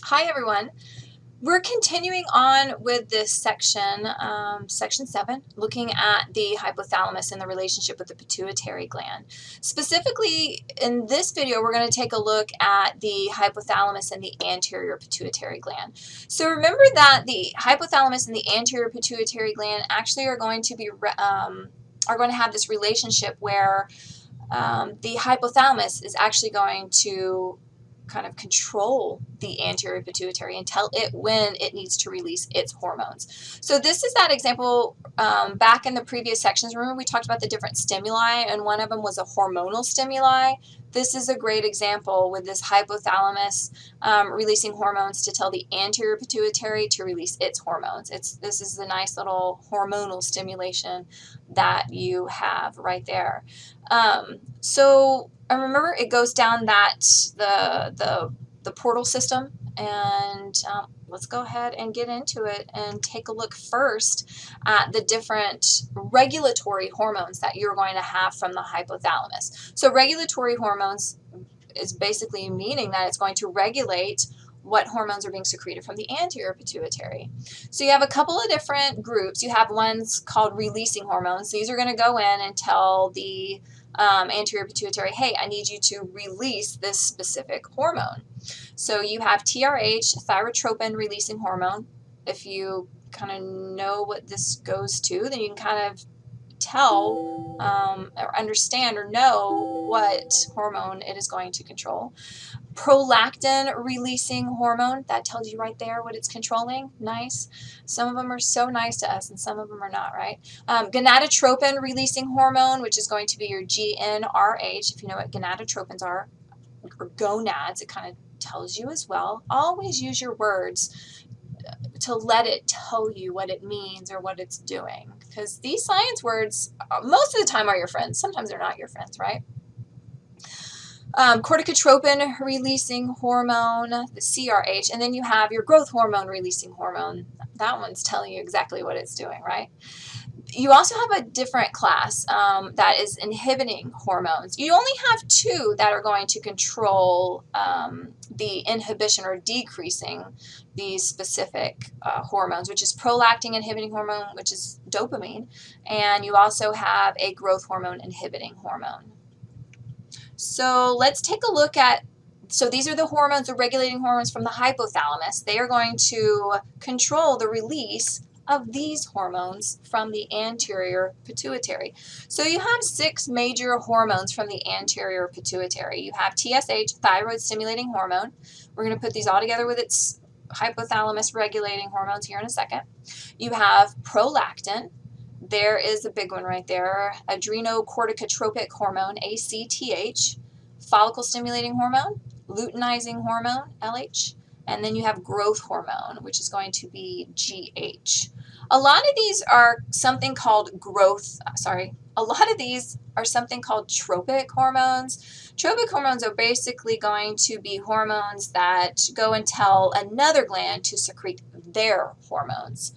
Hi everyone. We're continuing on with this section, section 7, looking at the hypothalamus and the relationship with the pituitary gland. Specifically, in this video, we're going to take a look at the hypothalamus and the anterior pituitary gland. So remember that the hypothalamus and the anterior pituitary gland actually are going to have this relationship where the hypothalamus is actually going to kind of control the anterior pituitary and tell it when it needs to release its hormones. So this is that example back in the previous sections. Remember we talked about the different stimuli, and one of them was a hormonal stimuli. This is a great example with this hypothalamus releasing hormones to tell the anterior pituitary to release its hormones. This is the nice little hormonal stimulation that you have right there. And remember, it goes down the portal system, and let's go ahead and get into it and take a look first at the different regulatory hormones that you're going to have from the hypothalamus. So regulatory hormones is basically meaning that it's going to regulate what hormones are being secreted from the anterior pituitary. So you have a couple of different groups. You have ones called releasing hormones. These are going to go in and tell the anterior pituitary, hey, I need you to release this specific hormone. So you have TRH, thyrotropin releasing hormone. If you kind of know what this goes to, then you can kind of tell or understand or know what hormone it is going to control. Prolactin releasing hormone, that tells you right there what it's controlling. Nice. Some of them are so nice to us and some of them are not, right? Gonadotropin releasing hormone, which is going to be your GnRH. If you know what gonadotropins are, or gonads, it kind of tells you as well. Always use your words to let it tell you what it means or what it's doing, because these science words most of the time are your friends. Sometimes they're not your friends, right? Corticotropin releasing hormone, the CRH, and then you have your growth hormone releasing hormone. That one's telling you exactly what it's doing, right? You also have a different class that is inhibiting hormones. You only have two that are going to control the inhibition or decreasing these specific hormones, which is prolactin inhibiting hormone, which is dopamine, and you also have a growth hormone inhibiting hormone. So let's take a look at, so these are the hormones, the regulating hormones from the hypothalamus. They are going to control the release of these hormones from the anterior pituitary. So you have 6 major hormones from the anterior pituitary. You have TSH, thyroid stimulating hormone. We're going to put these all together with its hypothalamus regulating hormones here in a second. You have prolactin. There is a big one right there, adrenocorticotropic hormone, ACTH, follicle stimulating hormone, luteinizing hormone, LH, and then you have growth hormone, which is going to be GH. A lot of these are something called tropic hormones. Tropic hormones are basically going to be hormones that go and tell another gland to secrete their hormones.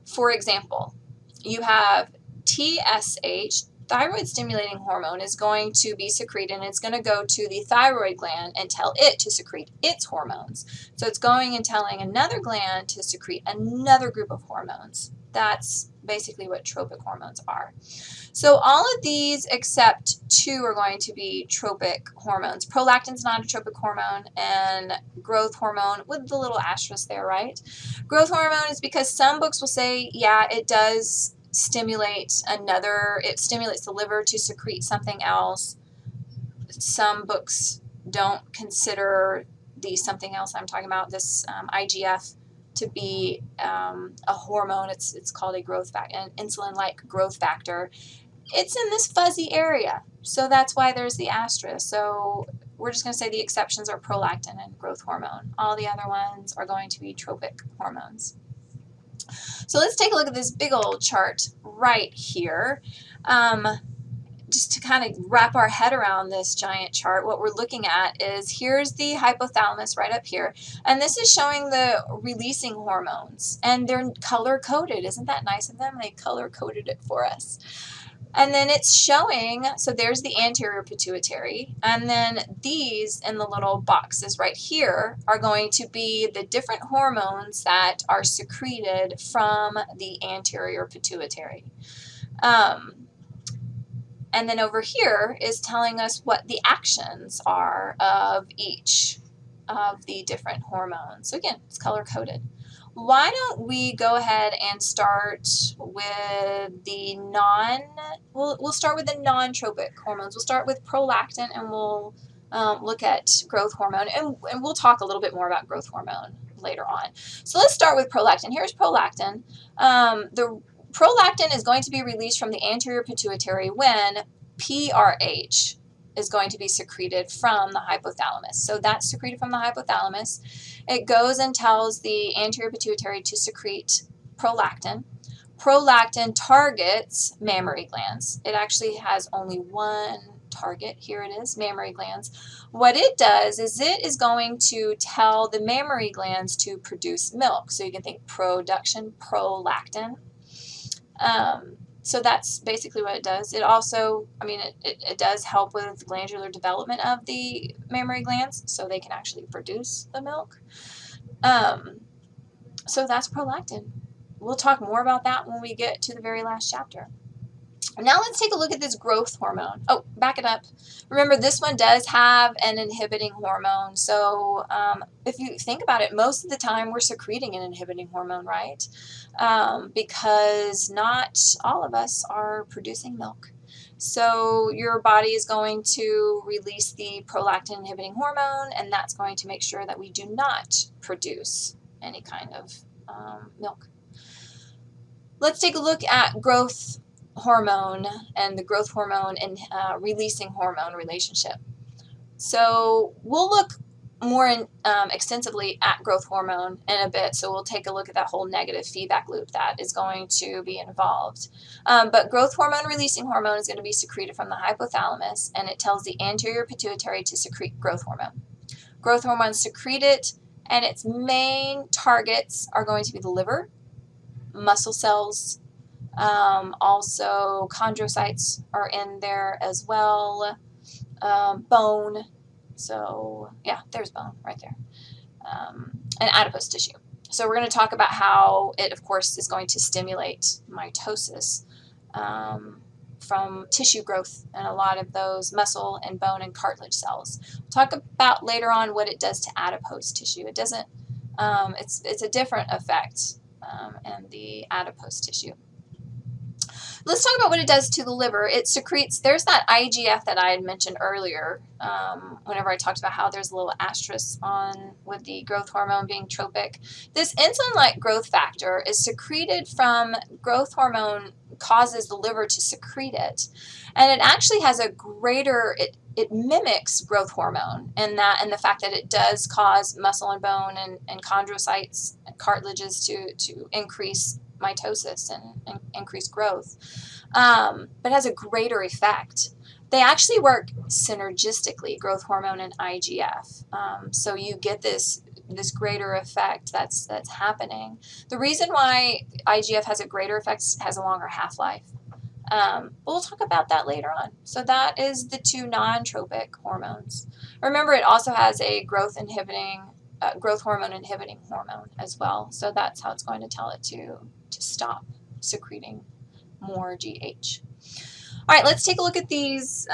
For example, you have TSH, thyroid stimulating hormone, is going to be secreted, and it's going to go to the thyroid gland and tell it to secrete its hormones. So it's going and telling another gland to secrete another group of hormones. That's basically what tropic hormones are. So all of these except 2 are going to be tropic hormones. Prolactin's not a tropic hormone, and growth hormone with the little asterisk there, right? Growth hormone is because some books will say, yeah, it does stimulate it stimulates the liver to secrete something else. Some books don't consider the something else I'm talking about, this IGF, to be a hormone. It's called a growth factor, an insulin-like growth factor. It's in this fuzzy area, so that's why there's the asterisk. So we're just going to say the exceptions are prolactin and growth hormone. All the other ones are going to be tropic hormones. So let's take a look at this big old chart right here. Just to kind of wrap our head around this giant chart, what we're looking at is, here's the hypothalamus right up here, and this is showing the releasing hormones, and they're color-coded. Isn't that nice of them? They color-coded it for us. And then it's showing, so there's the anterior pituitary, and then these in the little boxes right here are going to be the different hormones that are secreted from the anterior pituitary. And then over here is telling us what the actions are of each of the different hormones. So again, it's color-coded. Why don't we go ahead and start with the we'll start with the non-tropic hormones. We'll start with prolactin, and we'll look at growth hormone, and we'll talk a little bit more about growth hormone later on. So let's start with prolactin. Here's prolactin. The prolactin is going to be released from the anterior pituitary when PRH is going to be secreted from the hypothalamus. So that's secreted from the hypothalamus. It goes and tells the anterior pituitary to secrete prolactin. Prolactin targets mammary glands. It actually has only one target. Here it is, mammary glands. What it does is it is going to tell the mammary glands to produce milk. So you can think production, prolactin. So that's basically what it does. It also, it does help with glandular development of the mammary glands, so they can actually produce the milk. So that's prolactin. We'll talk more about that when we get to the very last chapter. Now let's take a look at this growth hormone. Oh, back it up. Remember, this one does have an inhibiting hormone. So if you think about it, most of the time we're secreting an inhibiting hormone, right? Because not all of us are producing milk. So your body is going to release the prolactin inhibiting hormone, and that's going to make sure that we do not produce any kind of milk. Let's take a look at growth hormone and the growth hormone and releasing hormone relationship. So we'll look more extensively at growth hormone in a bit, so we'll take a look at that whole negative feedback loop that is going to be involved. But growth hormone releasing hormone is going to be secreted from the hypothalamus, and it tells the anterior pituitary to secrete growth hormone. Growth hormone is secreted, and its main targets are going to be the liver, muscle cells, also chondrocytes are in there as well, bone, so yeah, there's bone right there, and adipose tissue. So we're going to talk about how it, of course, is going to stimulate mitosis from tissue growth and a lot of those muscle and bone and cartilage cells. We'll talk about later on what it does to adipose tissue. It doesn't, it's a different effect in the adipose tissue. Let's talk about what it does to the liver. It secretes, there's that IGF that I had mentioned earlier whenever I talked about how there's a little asterisk on with the growth hormone being tropic. This insulin-like growth factor is secreted from growth hormone, causes the liver to secrete it. And it actually has a greater, it mimics growth hormone in the fact that it does cause muscle and bone and chondrocytes and cartilages to increase mitosis and increase growth, but it has a greater effect. They actually work synergistically, growth hormone and IGF, so you get this greater effect that's happening. The reason why IGF has a greater effect has a longer half-life. We'll talk about that later on. So that is the two non-tropic hormones. Remember, it also has a growth hormone inhibiting hormone as well. So that's how it's going to tell it to stop secreting more GH. All right, let's take a look at these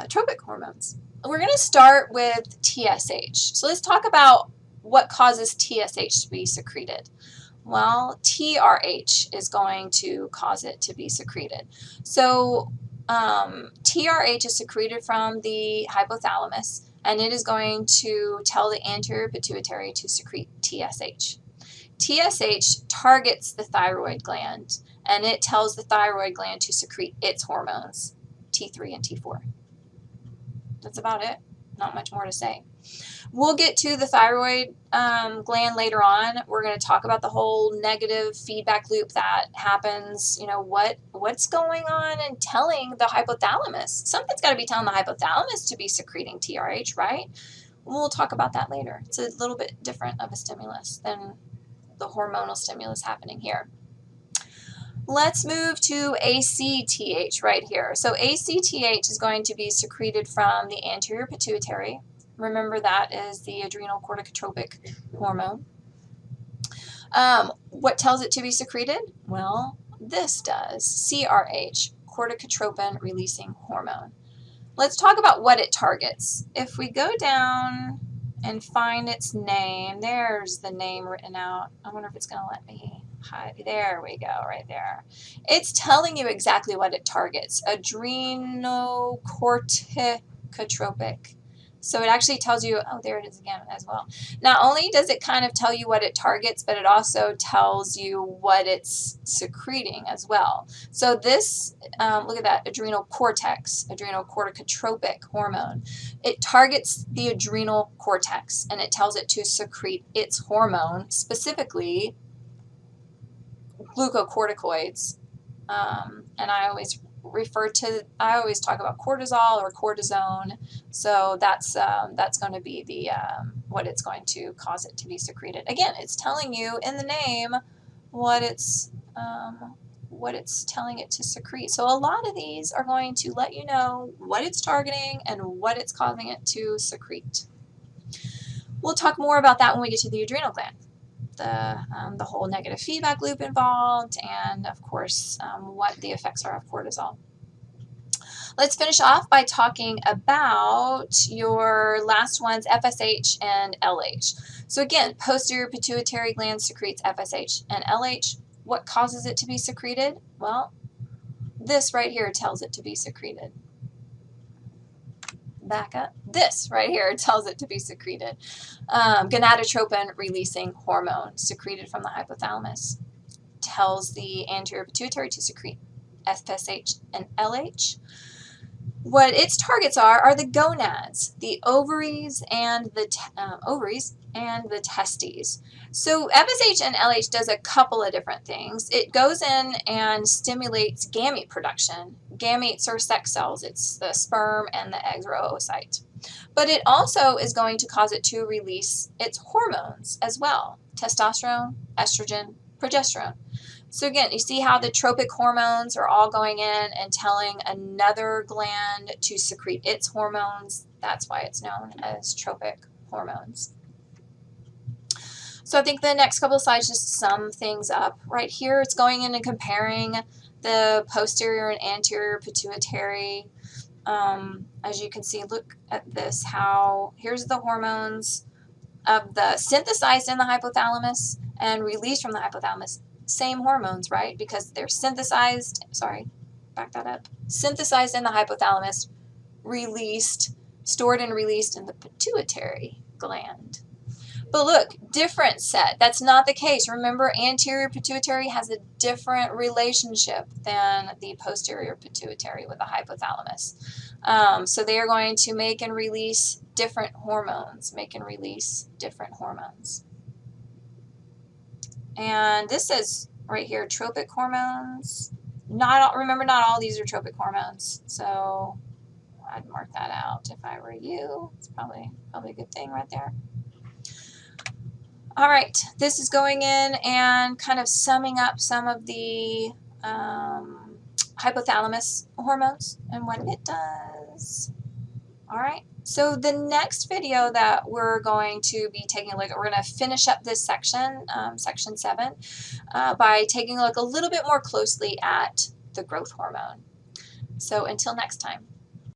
tropic hormones. We're going to start with TSH. So let's talk about what causes TSH to be secreted. Well, TRH is going to cause it to be secreted. So TRH is secreted from the hypothalamus, and it is going to tell the anterior pituitary to secrete TSH. TSH targets the thyroid gland, and it tells the thyroid gland to secrete its hormones, T3 and T4. That's about it. Not much more to say. We'll get to the thyroid gland later on. We're going to talk about the whole negative feedback loop that happens. You know, what's going on and telling the hypothalamus. Something's got to be telling the hypothalamus to be secreting TRH, right? We'll talk about that later. It's a little bit different of a stimulus than the hormonal stimulus happening here. Let's move to ACTH right here. So ACTH is going to be secreted from the anterior pituitary. Remember, that is the adrenal corticotropic hormone. What tells it to be secreted? Well, this does. CRH, corticotropin releasing hormone. Let's talk about what it targets. If we go down and find its name, there's the name written out. I wonder if it's going to let me hide. There we go, right there. It's telling you exactly what it targets. Adrenocorticotropic. So it actually tells you, oh, there it is again as well. Not only does it kind of tell you what it targets, but it also tells you what it's secreting as well. So this, look at that, adrenal cortex, adrenal corticotropic hormone. It targets the adrenal cortex, and it tells it to secrete its hormone, specifically glucocorticoids. And I always talk about cortisol or cortisone. So that's going to be the what it's going to cause it to be secreted. Again, it's telling you in the name what it's telling it to secrete. So a lot of these are going to let you know what it's targeting and what it's causing it to secrete. We'll talk more about that when we get to the adrenal gland. The whole negative feedback loop involved, and of course what the effects are of cortisol. Let's finish off by talking about your last ones, FSH and LH. So again, posterior pituitary gland secretes FSH and LH. What causes it to be secreted? Well, this right here tells it to be secreted. Back up. This right here tells it to be secreted. Gonadotropin releasing hormone secreted from the hypothalamus tells the anterior pituitary to secrete FSH and LH. What its targets are the gonads, the ovaries, and the testes. So FSH and LH does a couple of different things. It goes in and stimulates gamete production. Gametes are sex cells. It's the sperm and the eggs or oocyte. But it also is going to cause it to release its hormones as well. Testosterone, estrogen, progesterone. So again, you see how the tropic hormones are all going in and telling another gland to secrete its hormones. That's why it's known as tropic hormones. So I think the next couple of slides just sum things up. Right here, it's going in and comparing the posterior and anterior pituitary. As you can see, look at this, how here's the hormones of the synthesized in the hypothalamus and released from the hypothalamus. Same hormones, right? Because they're synthesized, synthesized in the hypothalamus, stored and released in the pituitary gland. But look, different set. That's not the case. Remember, anterior pituitary has a different relationship than the posterior pituitary with the hypothalamus. So they are going to make and release different hormones, And this says right here, tropic hormones. Remember, not all these are tropic hormones. So I'd mark that out if I were you. It's probably a good thing right there. All right, this is going in and kind of summing up some of the hypothalamus hormones and what it does. All right, so the next video that we're going to be taking a look at, we're going to finish up this section, section 7, by taking a look a little bit more closely at the growth hormone. So until next time.